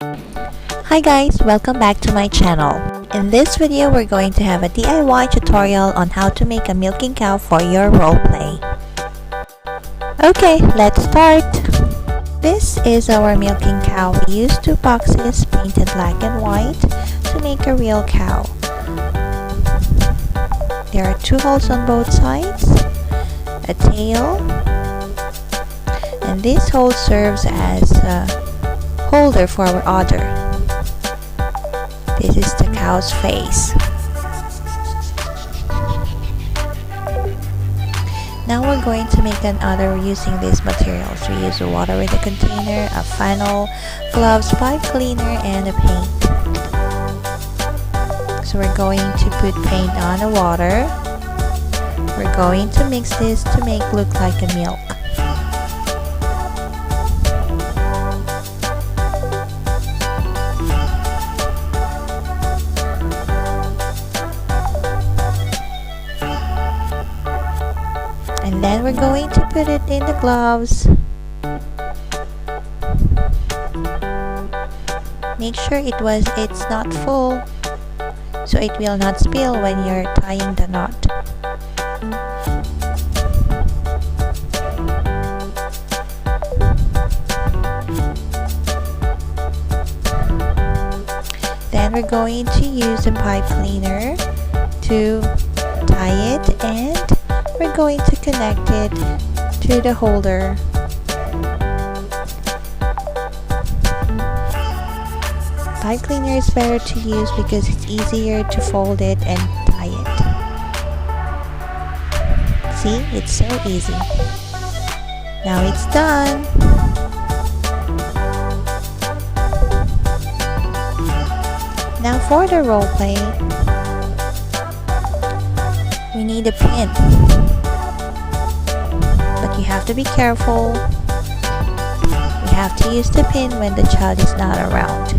Hi guys, welcome back to my channel. In this video, we're going to have a DIY tutorial on how to make a milking cow for your role play. Okay, let's start. This is our milking cow. We used 2 boxes painted black and white to make a real cow. There are 2 holes on both sides, a tail, and this hole serves as a holder for our udder. This is the cow's face. Now we're going to make an udder using these materials. We use a water with a container, a funnel, gloves, pipe cleaner, and a paint. So we're going to put paint on the water. We're going to mix this to make look like a milk. And then we're going to put it in the gloves. Make sure it's not full, so it will not spill when you're tying the knot. Then we're going to use a pipe cleaner to tie it, and we're going to connect it to the holder. Pipe cleaner is better to use because it's easier to fold it and tie it. See, it's so easy. Now it's done. Now for the role play, we need a pin, but you have to be careful. We have to use the pin when the child is not around.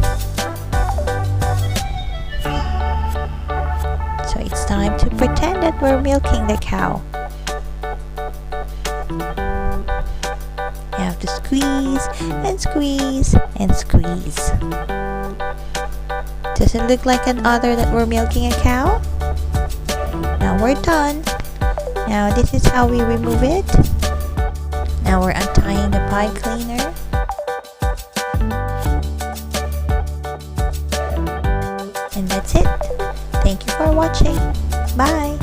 So it's time to pretend that we're milking the cow. You have to squeeze and squeeze and squeeze. Does it look like an udder that we're milking a cow? Now we're done. Now this is how we remove it. Now we're untying the pipe cleaner. And that's it. Thank you for watching. Bye.